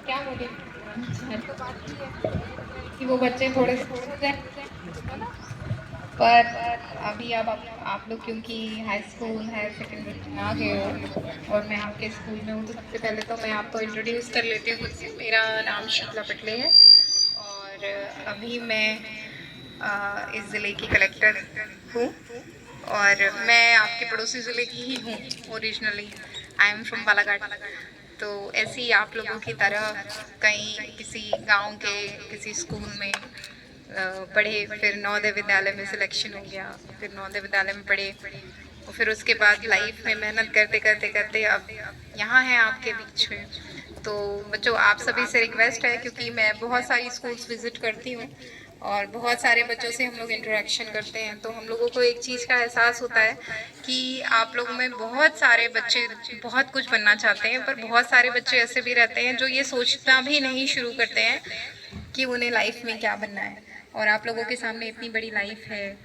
क्या बोले तो बात ही है कि वो बच्चे थोड़े से हो जाए, है ना। पर अभी अब आप लोग क्योंकि हाई स्कूल हायर सेकेंडरी में आ गए हो और मैं आपके स्कूल में हूँ, तो सबसे पहले तो मैं आपको इंट्रोड्यूस कर लेती हूँ खुद से। मेरा नाम शीतला पटले है और अभी मैं इस ज़िले की कलेक्टर हूँ और मैं आपके पड़ोसी ज़िले की ही हूँ originally. I am from Balaghat. तो ऐसे ही आप लोगों की तरह कहीं किसी गांव के किसी स्कूल में पढ़े, फिर नवोदय विद्यालय में सिलेक्शन हो गया, फिर नवोदय विद्यालय में पढ़े और फिर उसके बाद लाइफ में मेहनत करते करते करते अब यहाँ हैं आपके बीच में। तो बच्चों, आप सभी से रिक्वेस्ट है, क्योंकि मैं बहुत सारी स्कूल्स विजिट करती हूँ और बहुत सारे बच्चों से हम लोग इंटरेक्शन करते हैं, तो हम लोगों को एक चीज़ का एहसास होता है कि आप लोगों में बहुत सारे बच्चे बहुत कुछ बनना चाहते हैं, पर बहुत सारे बच्चे ऐसे भी रहते हैं जो ये सोचना भी नहीं शुरू करते हैं कि उन्हें लाइफ में क्या बनना है। और आप लोगों के सामने इतनी बड़ी लाइफ है,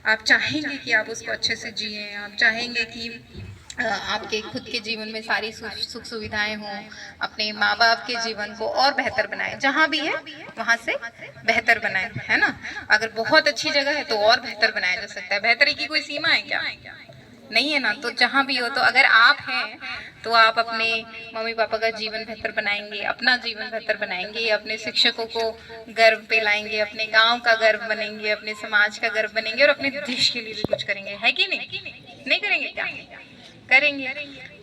आप चाहेंगे कि आप उसको अच्छे से जिएं, आप चाहेंगे कि आपके खुद के जीवन में सारी सुख सुविधाएं हों, अपने माँ बाप के जीवन को और बेहतर बनाएं, जहाँ भी है वहाँ से बेहतर बनाएं, है ना। अगर बहुत अच्छी जगह है तो और बेहतर बनाया जा सकता है। बेहतरी की कोई सीमा है क्या? नहीं है ना। तो जहाँ भी हो, तो अगर आप हैं तो आप अपने मम्मी पापा का जीवन बेहतर बनाएंगे, अपना जीवन बेहतर बनाएंगे, अपने शिक्षकों को गर्व पे लाएंगे, अपने गांव का गर्व बनेंगे, अपने समाज का गर्व बनेंगे और अपने देश के लिए भी कुछ करेंगे, है कि नहीं? नहीं करेंगे क्या? करेंगे।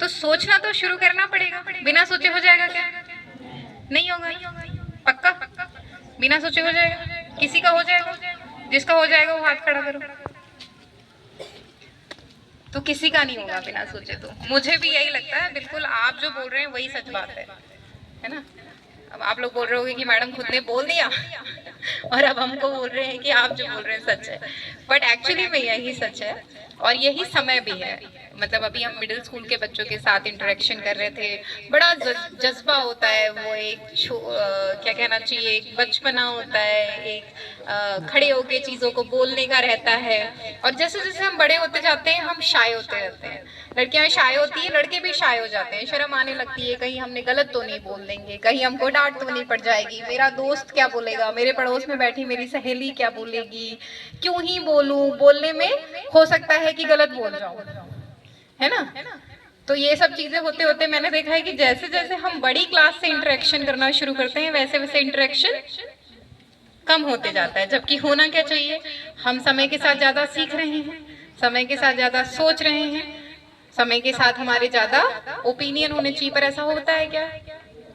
तो सोचना तो शुरू करना पड़ेगा। बिना सोचे हो जाएगा क्या? नहीं होगा। पक्का? बिना सोचे हो जाएगा? किसी का हो जाएगा? जिसका हो जाएगा वो हाथ खड़ा करो। तो किसी का नहीं होगा बिना सोचे। तो मुझे भी यही लगता है, बिल्कुल आप जो बोल रहे हैं वही सच बात है ना। अब आप लोग बोल रहे होंगे कि मैडम खुद ने बोल दिया और अब हमको बोल रहे हैं कि आप जो बोल रहे हैं सच है, बट एक्चुअली में यही सच है और यही समय भी है। मतलब अभी हम मिडिल स्कूल के बच्चों के साथ इंटरेक्शन कर रहे थे, बड़ा जज्बा होता है, वो एक क्या कहना चाहिए, एक बचपना होता है, एक खड़े होके चीज़ों को बोलने का रहता है। और जैसे जैसे हम बड़े होते जाते हैं हम शाय होते रहते हैं। लड़कियां शाय होती है, लड़के भी शाय हो जाते हैं, शर्म आने लगती है, कहीं हमने गलत तो नहीं बोल देंगे, कहीं हमको डांट तो नहीं पड़ जाएगी, मेरा दोस्त क्या बोलेगा, मेरे पड़ोस में बैठी मेरी सहेली क्या बोलेगी, क्यों ही बोलूं, बोलने में हो सकता है कि गलत बोल जाऊं, है ना। तो ये सब चीजें होते होते मैंने देखा है कि जैसे जैसे हम बड़ी क्लास से इंटरेक्शन करना शुरू करते हैं वैसे वैसे इंटरेक्शन कम होते जाता है। जबकि होना क्या चाहिए, हम समय के साथ ज्यादा सीख रहे हैं, समय के साथ ज्यादा सोच रहे हैं, समय के साथ हमारे ज्यादा ओपिनियन होने चाहिए। पर ऐसा होता है क्या?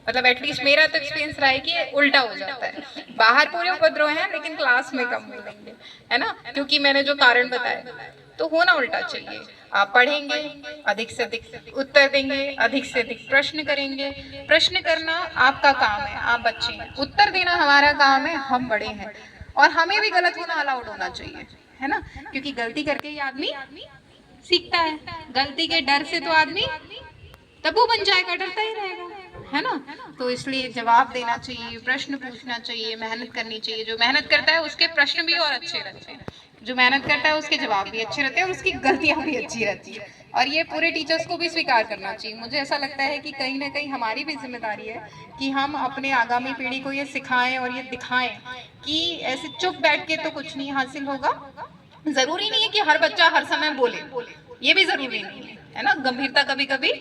मतलब एटलीस्ट मेरा तो एक्सपीरियंस रहा है कि उल्टा हो जाता है। बाहर पूरे उपद्रव हैं लेकिन क्लास में कम मिलेंगे, है ना, क्योंकि मैंने जो कारण बताया। तो होना उल्टा चाहिए। आप पढ़ेंगे, अधिक से अधिक उत्तर देंगे, अधिक से अधिक प्रश्न करेंगे। प्रश्न करना आपका काम है, आप बच्चे हैं, उत्तर देना हमारा काम है, हम बड़े हैं। और हमें भी गलत होना अलाउड होना चाहिए, है ना, क्योंकि गलती करके ही आदमी सीखता है। गलती के डर से तो आदमी तब्बू बन जाएगा, डरता ही रहेगा, है ना। तो इसलिए जवाब देना चाहिए, प्रश्न पूछना चाहिए, मेहनत करनी चाहिए। जो मेहनत करता है उसके प्रश्न भी और अच्छे रहते हैं, जो मेहनत करता है उसके जवाब भी अच्छे रहते हैं और उसकी गलतियां भी अच्छी रहती है। और ये पूरे टीचर्स को भी स्वीकार करना चाहिए। मुझे ऐसा लगता है कि कहीं ना कहीं हमारी भी जिम्मेदारी है कि हम अपने आगामी पीढ़ी को ये सिखाएं और ये दिखाएं कि ऐसे चुप बैठ के तो कुछ नहीं हासिल होगा। जरूरी नहीं है कि हर बच्चा हर समय बोले, ये भी जरूरी नहीं है ना। गंभीरता कभी कभी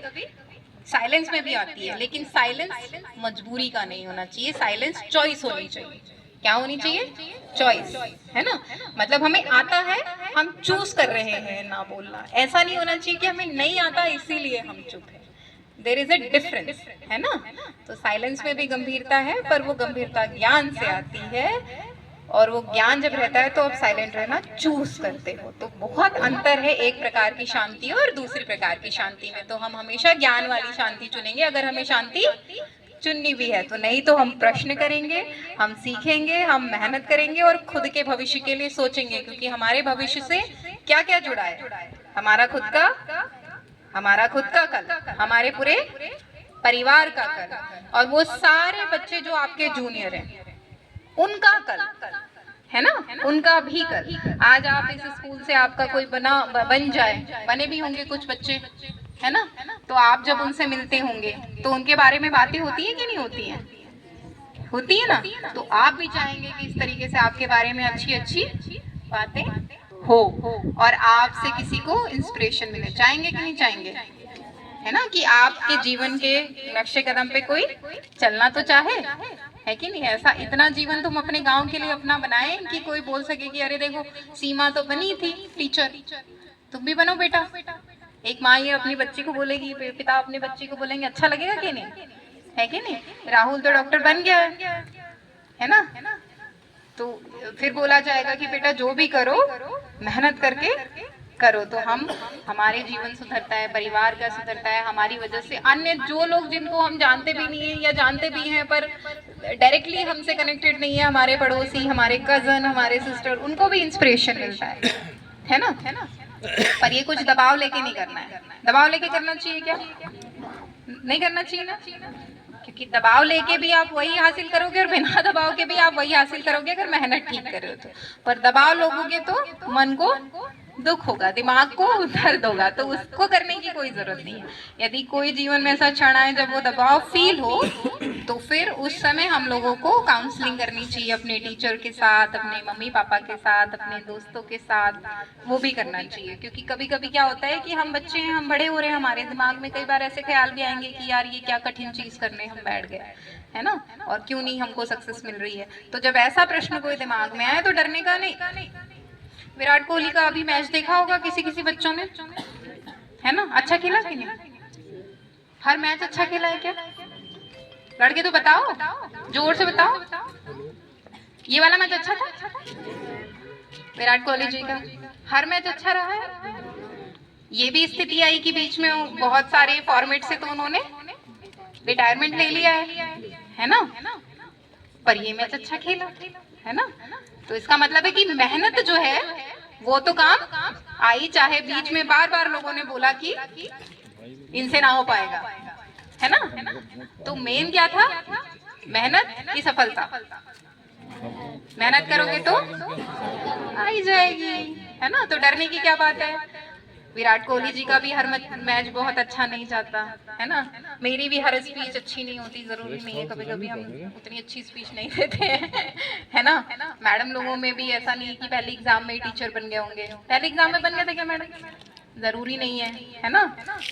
साइलेंस में भी आती है, लेकिन साइलेंस मजबूरी का नहीं होना चाहिए, साइलेंस चॉइस होनी चाहिए। क्या होनी चाहिए? चॉइस, है ना। मतलब हमें आता है, हम चूज कर रहे हैं ना बोलना। ऐसा नहीं होना चाहिए कि हमें नहीं आता इसीलिए हम चुप हैं। देर इज अ डिफरेंस, है ना। तो साइलेंस में भी गंभीरता है, पर वो गंभीरता ज्ञान से आती है और वो ज्ञान जब रहता है तो आप साइलेंट रहना चूज करते हो। तो बहुत अंतर है एक प्रकार की शांति और दूसरी प्रकार की शांति में। तो हम हमेशा ज्ञान वाली शांति चुनेंगे अगर हमें शांति चुननी भी है तो। नहीं तो हम प्रश्न करेंगे, हम सीखेंगे, हम मेहनत करेंगे और खुद के भविष्य के लिए सोचेंगे, क्योंकि हमारे भविष्य से क्या क्या जुड़ा है, हमारा खुद का कल, हमारे पूरे परिवार का कल, और वो सारे बच्चे जो आपके जूनियर हैं उनका कल, है ना, उनका भी कल। आज आप इस स्कूल से आपका कोई बन जाए, बने भी होंगे कुछ बच्चे, है ना। तो आप जब उनसे मिलते होंगे तो उनके बारे में बातें होती है कि नहीं होती हैं? होती है ना, तो आप भी चाहेंगे कि इस तरीके से आपके बारे में अच्छी अच्छी बातें हो और आपसे किसी को इंस्पिरेशन मिले। चाहेंगे कि नहीं चाहेंगे? है ना, कि आपके जीवन के नक्शे कदम पे कोई चलना तो चाहे, है कि नहीं? ऐसा इतना जीवन तुम अपने गांव के लिए अपना बनाए कि कोई बोल सके कि अरे देखो सीमा तो बनी थी टीचर, तुम भी बनो बेटा। एक माँ ये अपनी बच्ची को बोलेगी, पिता अपनी बच्ची को बोलेंगे, अच्छा लगेगा कि नहीं? है कि नहीं? राहुल तो डॉक्टर बन गया है ना, तो फिर बोला जाएगा कि बेटा जो भी करो मेहनत करके करो, तो हमारे जीवन सुधरता है, परिवार का सुधरता है, हमारी वजह से अन्य जो लोग जिनको हम जानते भी नहीं है या जानते भी हैं पर डायरेक्टली हमसे कनेक्टेड नहीं है, हमारे पड़ोसी, हमारे कजन, हमारे सिस्टर, उनको भी इंस्पिरेशन मिलता है ना। पर ये कुछ दबाव लेके नहीं करना है। दबाव लेके करना चाहिए क्या? नहीं करना चाहिए ना, क्योंकि दबाव लेके भी आप वही हासिल करोगे और बिना दबाव के भी आप वही हासिल करोगे अगर मेहनत ठीक कर रहे हो तो। पर दबाव लोगोगे तो मन को दुख होगा, दिमाग को दर्द होगा, तो उसको करने की कोई जरूरत नहीं है। यदि कोई जीवन में ऐसा क्षण आए जब वो दबाव फील हो, तो फिर उस समय हम लोगों को काउंसलिंग करनी चाहिए अपने टीचर के साथ, अपने मम्मी पापा के साथ, अपने दोस्तों के साथ, वो भी करना चाहिए। क्योंकि कभी कभी क्या होता है कि हम बच्चे हैं, हम बड़े हो रहे हैं, हमारे दिमाग में कई बार ऐसे ख्याल भी आएंगे कि यार ये क्या कठिन चीज करने हम बैठ गए, है ना, और क्यों नहीं हमको सक्सेस मिल रही है। तो जब ऐसा प्रश्न कोई दिमाग में आए तो डरने का नहीं। विराट कोहली का अभी मैच देखा होगा किसी किसी बच्चों ने, है ना, अच्छा खेला कि नहीं? हर मैच अच्छा खेला है क्या? लड़के तो बताओ, जोर से बताओ, ये वाला मैच अच्छा था विराट कोहली जी का? हर मैच अच्छा रहा है? ये भी स्थिति आई कि बीच में बहुत सारे फॉर्मेट से तो उन्होंने रिटायरमेंट ले लिया है ना, पर ये मैच अच्छा खेला, है ना। तो इसका मतलब है कि मेहनत जो है वो तो काम आई, चाहे बीच में बार बार लोगों ने बोला कि इनसे ना हो पाएगा, है ना। तो मेन क्या था? मेहनत की सफलता। मेहनत करोगे तो आई जाएगी, है ना। तो डरने की क्या बात है? विराट कोहली जी का भी हर मैच बहुत अच्छा नहीं जाता, है ना। मेरी भी हर स्पीच अच्छी नहीं होती, जरूरी नहीं है, कभी कभी हम उतनी अच्छी स्पीच नहीं देते हैं, है ना। मैडम लोगों में भी ऐसा नहीं कि पहले एग्जाम में ही टीचर बन गए होंगे। पहले एग्जाम में बन गए थे क्या मैडम? जरूरी नहीं है ना।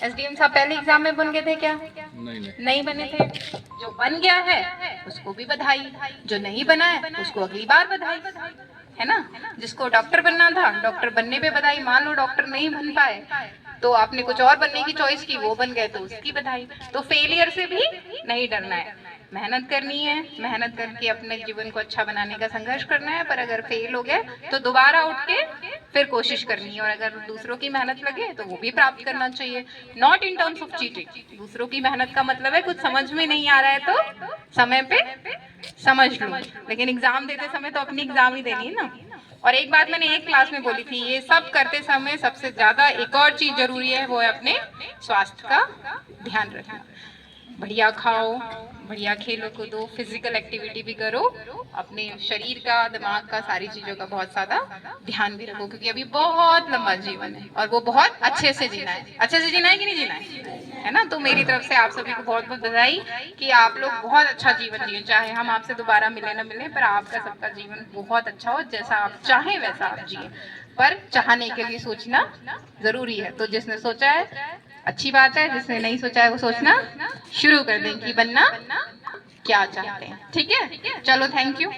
एसडीएम साहब पहले एग्जाम में बन गए थे क्या? नहीं बने थे। जो बन गया है उसको भी बधाई, जो नहीं बना है उसको अगली बार बधाई, है ना। जिसको डॉक्टर बनना था, डॉक्टर बनने पे बधाई। मान लो डॉक्टर नहीं बन पाए तो आपने कुछ और बनने की चॉइस की, वो बन गए तो उसकी बधाई। तो फेलियर से भी नहीं डरना है, मेहनत करनी है, मेहनत करके अपने जीवन को अच्छा बनाने का संघर्ष करना है। पर अगर फेल हो गए तो दोबारा उठ के फिर कोशिश करनी है, और अगर दूसरों की मेहनत लगे तो वो भी प्राप्त करना चाहिए। Not in terms of cheating. दूसरों की मेहनत का मतलब है कुछ समझ में नहीं आ रहा है तो समय पे समझ लो, लेकिन एग्जाम देते समय तो अपनी एग्जाम ही देनी है ना। और एक बात मैंने एक क्लास में बोली थी, ये सब करते समय सबसे ज्यादा एक और चीज जरूरी है, वो है अपने स्वास्थ्य का ध्यान रखना। बढ़िया खाओ, बढ़िया खेलो कूदो, फिजिकल एक्टिविटी भी करो, अपने शरीर का, दिमाग का, सारी चीजों का बहुत ज्यादा ध्यान भी रखो, क्योंकि अभी बहुत लंबा जीवन है और वो बहुत अच्छे से जीना है। अच्छे से जीना है कि नहीं जीना है ना। तो मेरी तरफ से आप सभी को बहुत बहुत बधाई कि आप लोग बहुत अच्छा जीवन जिए। चाहे हम आपसे दोबारा मिले ना मिले, पर आपका सबका जीवन बहुत अच्छा हो, जैसा आप चाहें वैसा आप जिए। पर चाहने के लिए सोचना जरूरी है। तो जिसने सोचा है अच्छी बात है, जिसने नहीं सोचा है वो सोचना शुरू कर दें कि बनना क्या चाहते हैं। ठीक है, चलो, थैंक यू।